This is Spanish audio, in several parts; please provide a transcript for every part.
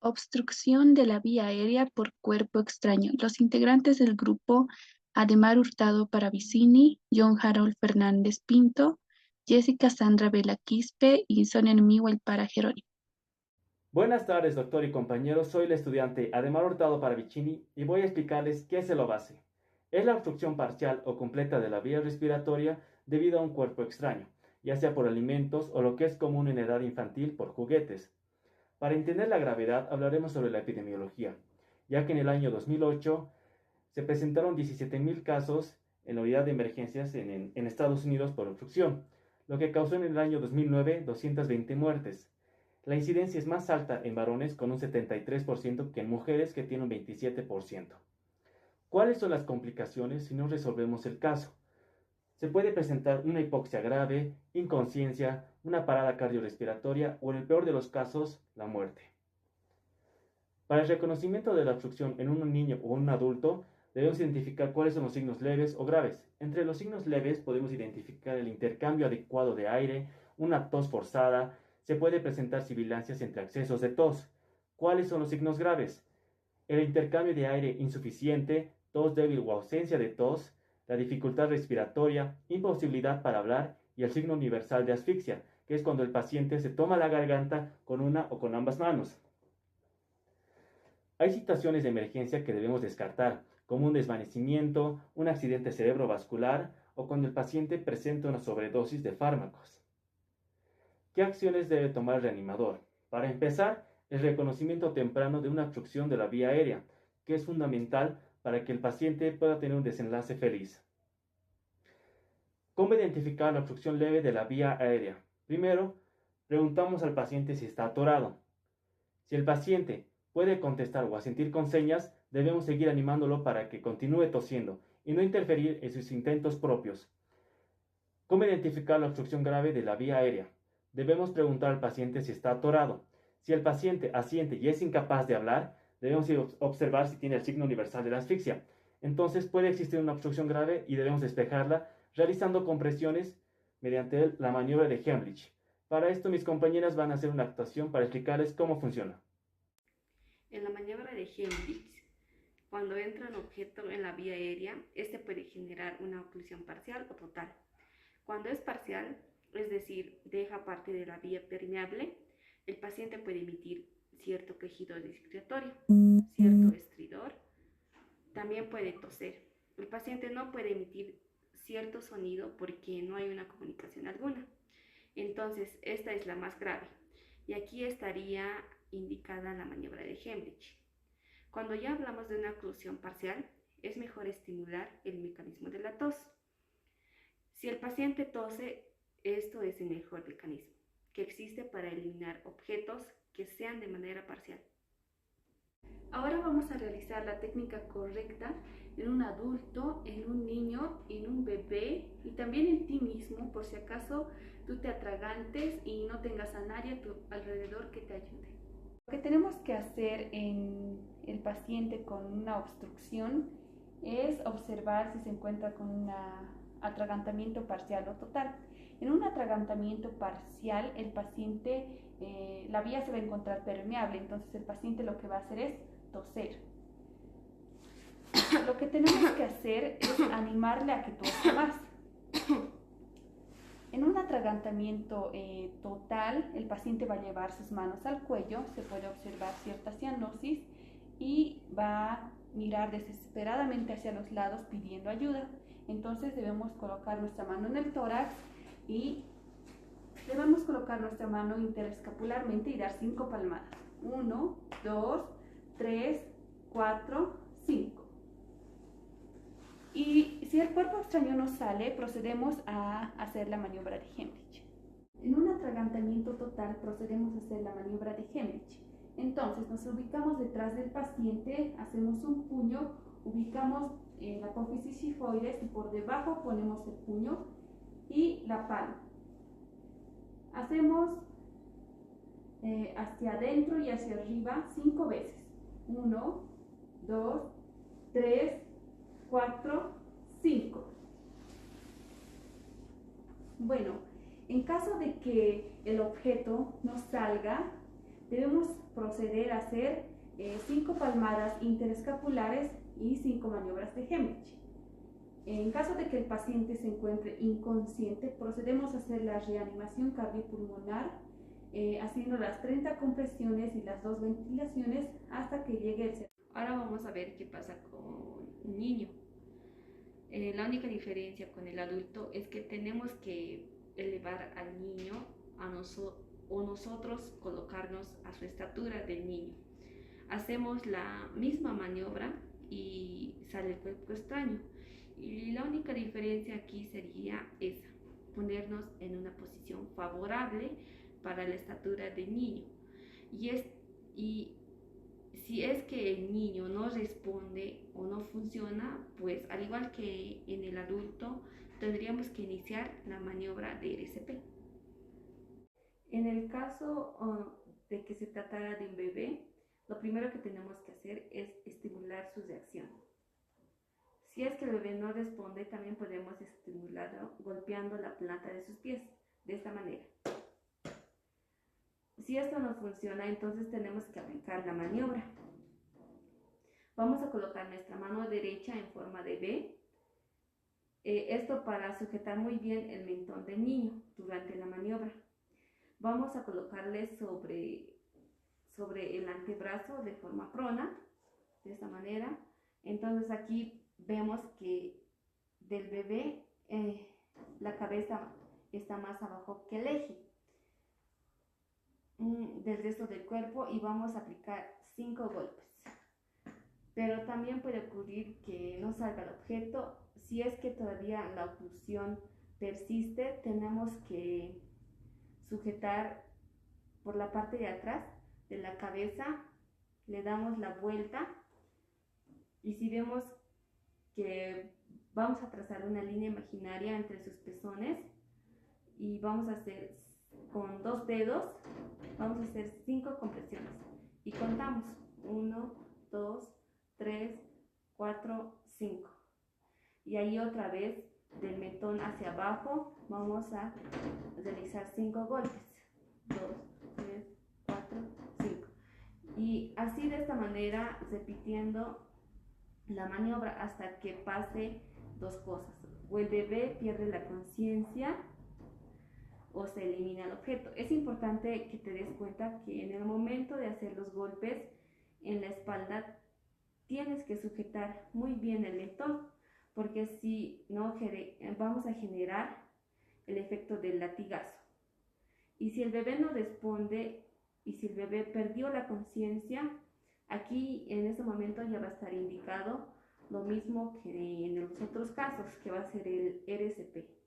Obstrucción de la vía aérea por cuerpo extraño. Los integrantes del grupo: Ademar Hurtado Paravicini, John Harold Fernández Pinto, Jessica Sandra Vela Quispe y Sonia Nemihuel para Jerónimo. Buenas tardes, doctor y compañeros. Soy el estudiante Ademar Hurtado Paravicini y voy a explicarles qué es el OVACE. Es la obstrucción parcial o completa de la vía respiratoria debido a un cuerpo extraño, ya sea por alimentos o lo que es común en edad infantil por juguetes. Para entender la gravedad hablaremos sobre la epidemiología, ya que en el año 2008 se presentaron 17.000 casos en la unidad de emergencias en Estados Unidos por obstrucción, lo que causó en el año 2009 220 muertes. La incidencia es más alta en varones con un 73% que en mujeres que tienen un 27%. ¿Cuáles son las complicaciones si no resolvemos el caso? Se puede presentar una hipoxia grave, inconsciencia, una parada cardiorrespiratoria o en el peor de los casos, la muerte. Para el reconocimiento de la obstrucción en un niño o un adulto, debemos identificar cuáles son los signos leves o graves. Entre los signos leves podemos identificar el intercambio adecuado de aire, una tos forzada, se puede presentar sibilancias entre accesos de tos. ¿Cuáles son los signos graves? El intercambio de aire insuficiente, tos débil o ausencia de tos, la dificultad respiratoria, imposibilidad para hablar y el signo universal de asfixia, que es cuando el paciente se toma la garganta con una o con ambas manos. Hay situaciones de emergencia que debemos descartar, como un desvanecimiento, un accidente cerebrovascular o cuando el paciente presenta una sobredosis de fármacos. ¿Qué acciones debe tomar el reanimador? Para empezar, el reconocimiento temprano de una obstrucción de la vía aérea, que es fundamental para que el paciente pueda tener un desenlace feliz. ¿Cómo identificar la obstrucción leve de la vía aérea? Primero, preguntamos al paciente si está atorado. Si el paciente puede contestar o asentir con señas, debemos seguir animándolo para que continúe tosiendo y no interferir en sus intentos propios. ¿Cómo identificar la obstrucción grave de la vía aérea? Debemos preguntar al paciente si está atorado. Si el paciente asiente y es incapaz de hablar, debemos observar si tiene el signo universal de la asfixia. Entonces puede existir una obstrucción grave y debemos despejarla realizando compresiones mediante la maniobra de Heimlich. Para esto mis compañeras van a hacer una actuación para explicarles cómo funciona. En la maniobra de Heimlich, cuando entra un objeto en la vía aérea, este puede generar una oclusión parcial o total. Cuando es parcial, es decir, deja parte de la vía permeable, el paciente puede emitir cierto quejido respiratorio, cierto estridor, también puede toser. El paciente no puede emitir cierto sonido porque no hay una comunicación alguna. Entonces, esta es la más grave. Y aquí estaría indicada la maniobra de Heimlich. Cuando ya hablamos de una oclusión parcial, es mejor estimular el mecanismo de la tos. Si el paciente tose, esto es el mejor mecanismo que existe para eliminar objetos que sean de manera parcial. Ahora vamos a realizar la técnica correcta en un adulto, en un niño, en un bebé y también en ti mismo, por si acaso tú te atragantes y no tengas a nadie a tu alrededor que te ayude. Lo que tenemos que hacer en el paciente con una obstrucción es observar si se encuentra con un atragantamiento parcial o total. En un atragantamiento parcial, el paciente, la vía se va a encontrar permeable, entonces el paciente lo que va a hacer es toser. Lo que tenemos que hacer es animarle a que tose más. En un atragantamiento total, el paciente va a llevar sus manos al cuello, se puede observar cierta cianosis y va a mirar desesperadamente hacia los lados pidiendo ayuda. Entonces debemos colocar nuestra mano en el tórax y debemos colocar nuestra mano interescapularmente y dar 5 palmadas. 1, 2, 3, 4, 5. Y si el cuerpo extraño no sale, procedemos a hacer la maniobra de Heimlich. En un atragantamiento total procedemos a hacer la maniobra de Heimlich. Entonces nos ubicamos detrás del paciente, hacemos un puño, ubicamos la apófisis xifoides y por debajo ponemos el puño y la palma. Hacemos hacia adentro y hacia arriba 5 veces. 1, 2, 3, 4, 5. Bueno, en caso de que el objeto no salga, debemos proceder a hacer 5 palmadas interescapulares y 5 maniobras de Heimlich. En caso de que el paciente se encuentre inconsciente, procedemos a hacer la reanimación cardiopulmonar, haciendo las 30 compresiones y las 2 ventilaciones hasta que llegue el centro. Ahora vamos a ver qué pasa con un niño. La única diferencia con el adulto es que tenemos que elevar al niño o nosotros colocarnos a su estatura del niño. Hacemos la misma maniobra y sale el cuerpo extraño. Y la única diferencia aquí sería esa, ponernos en una posición favorable para la estatura del niño. Y si es que el niño no responde o no funciona, pues al igual que en el adulto, tendríamos que iniciar la maniobra de RCP. En el caso de que se tratara de un bebé, lo primero que tenemos que hacer es estimular su reacción. Si es que el bebé no responde, también podemos estimularlo golpeando la planta de sus pies, de esta manera. Si esto no funciona, entonces tenemos que aplicar la maniobra. Vamos a colocar nuestra mano derecha en forma de V, esto para sujetar muy bien el mentón del niño durante la maniobra. Vamos a colocarle sobre el antebrazo de forma prona, de esta manera. Entonces aquí vemos que del bebé la cabeza está más abajo que el eje del resto del cuerpo, y vamos a aplicar 5 golpes. Pero también puede ocurrir que no salga el objeto. Si es que todavía la oclusión persiste, tenemos que sujetar por la parte de atrás de la cabeza, le damos la vuelta, y si vemos que vamos a trazar una línea imaginaria entre sus pezones, y vamos a hacer con 2 dedos, vamos a hacer 5 compresiones y contamos 1, 2, 3, 4, 5, y ahí otra vez del mentón hacia abajo vamos a realizar 5 golpes, 2, 3, 4, 5, y así de esta manera repitiendo la maniobra hasta que pase 2 cosas: o el bebé pierde la conciencia o se elimina el objeto. Es importante que te des cuenta que en el momento de hacer los golpes en la espalda tienes que sujetar muy bien el mentón, porque si no vamos a generar el efecto del latigazo. Y si el bebé no responde y si el bebé perdió la conciencia, aquí en ese momento ya va a estar indicado lo mismo que en los otros casos, que va a ser el RCP.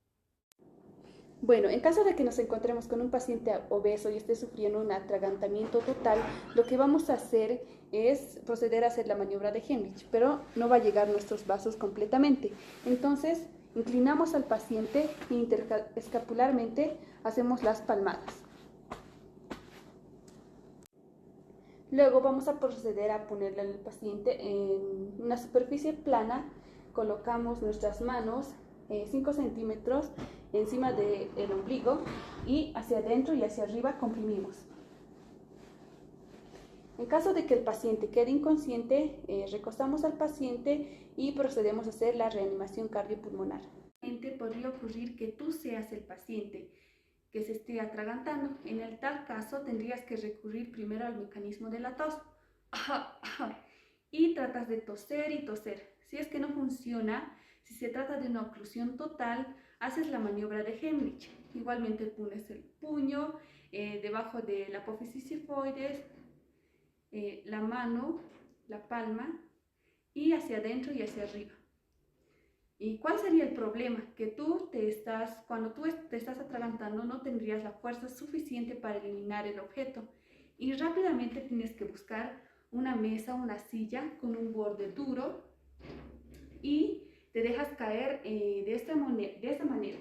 Bueno, en caso de que nos encontremos con un paciente obeso y esté sufriendo un atragantamiento total, lo que vamos a hacer es proceder a hacer la maniobra de Heimlich, pero no va a llegar nuestros vasos completamente. Entonces, inclinamos al paciente e interescapularmente hacemos las palmadas. Luego vamos a proceder a ponerle al paciente en una superficie plana. Colocamos nuestras manos 5 centímetros encima del ombligo y hacia adentro y hacia arriba comprimimos. En caso de que el paciente quede inconsciente, recostamos al paciente y procedemos a hacer la reanimación cardiopulmonar. Podría ocurrir que tú seas el paciente que se esté atragantando. En el tal caso tendrías que recurrir primero al mecanismo de la tos y tratas de toser y toser. Si es que no funciona, si se trata de una oclusión total, haces la maniobra de Heimlich. Igualmente pones el puño debajo de la apófisis sifoides, la mano, la palma, y hacia adentro y hacia arriba. ¿Y cuál sería el problema? Que cuando tú te estás atragantando, no tendrías la fuerza suficiente para eliminar el objeto, y rápidamente tienes que buscar una mesa, una silla con un borde duro, y te dejas caer de esta manera.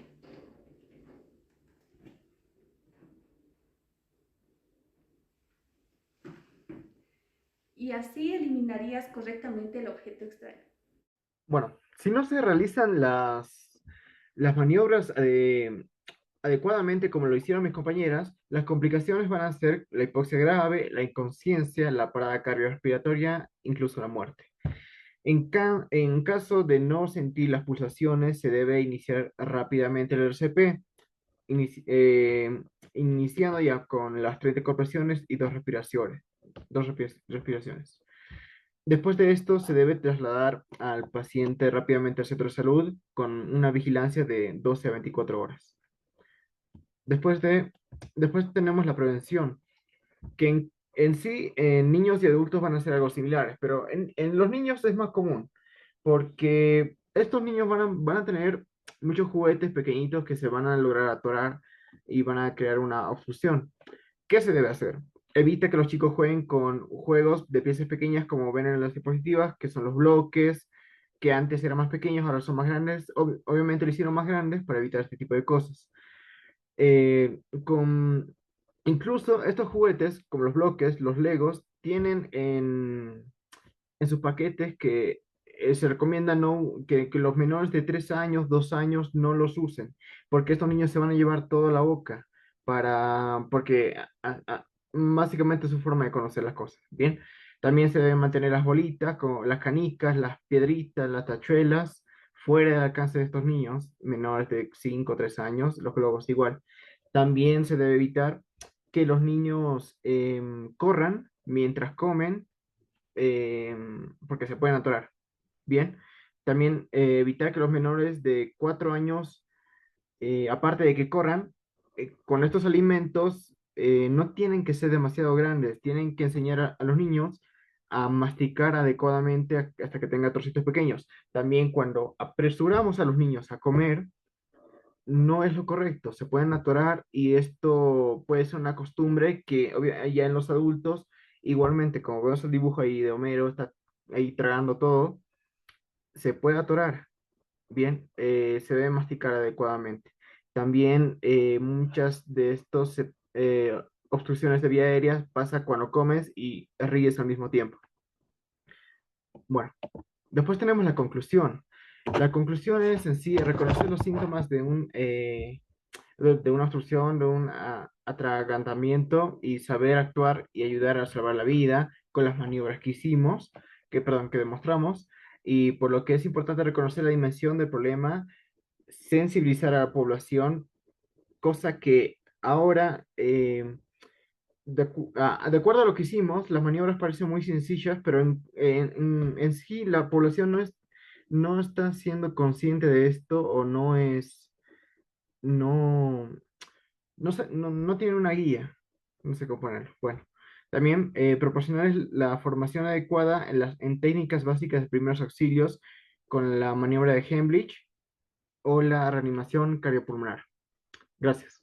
Y así eliminarías correctamente el objeto extraño. Bueno, si no se realizan las maniobras adecuadamente como lo hicieron mis compañeras, las complicaciones van a ser la hipoxia grave, la inconsciencia, la parada cardiorrespiratoria, incluso la muerte. En caso de no sentir las pulsaciones, se debe iniciar rápidamente el RCP, inici- eh, iniciando ya con las 30 compresiones y respiraciones. Después de esto, se debe trasladar al paciente rápidamente al centro de salud con una vigilancia de 12 a 24 horas. Después tenemos la prevención, que en sí, en niños y adultos van a ser algo similares, pero en los niños es más común, porque estos niños van a tener muchos juguetes pequeñitos que se van a lograr atorar y van a crear una obstrucción. ¿Qué se debe hacer? Evita que los chicos jueguen con juegos de piezas pequeñas como ven en las diapositivas, que son los bloques, que antes eran más pequeños, ahora son más grandes. Obviamente lo hicieron más grandes para evitar este tipo de cosas. Eh, con, Incluso estos juguetes, como los bloques, los Legos, tienen en sus paquetes que se recomienda que los menores de 3 años, 2 años no los usen, porque estos niños se van a llevar toda la boca porque básicamente es su forma de conocer las cosas. Bien, también se deben mantener las bolitas, como las canicas, las piedritas, las tachuelas, fuera del alcance de estos niños, menores de 5 o 3 años, los globos igual. También se debe evitar que los niños corran mientras comen, porque se pueden atorar. Bien, también evitar que los menores de 4 años, aparte de que corran, con estos alimentos no tienen que ser demasiado grandes, tienen que enseñar a los niños a masticar adecuadamente hasta que tengan trocitos pequeños. También cuando apresuramos a los niños a comer, no es lo correcto, se pueden atorar y esto puede ser una costumbre que ya en los adultos, igualmente, como vemos el dibujo ahí de Homero, está ahí tragando todo, se puede atorar. Bien, se debe masticar adecuadamente. También muchas de estos obstrucciones de vía aérea pasa cuando comes y ríes al mismo tiempo. Bueno, después tenemos la conclusión. La conclusión es en sí reconocer los síntomas de una obstrucción, de un atragantamiento y saber actuar y ayudar a salvar la vida con las maniobras que hicimos, que demostramos, y por lo que es importante reconocer la dimensión del problema, sensibilizar a la población, cosa que ahora, de acuerdo a lo que hicimos, las maniobras parecen muy sencillas, pero en sí la población no está siendo consciente de esto o no, no tiene una guía, no sé cómo ponerlo. Bueno, también proporcionar la formación adecuada en técnicas básicas de primeros auxilios con la maniobra de Heimlich o la reanimación cardiopulmonar. Gracias.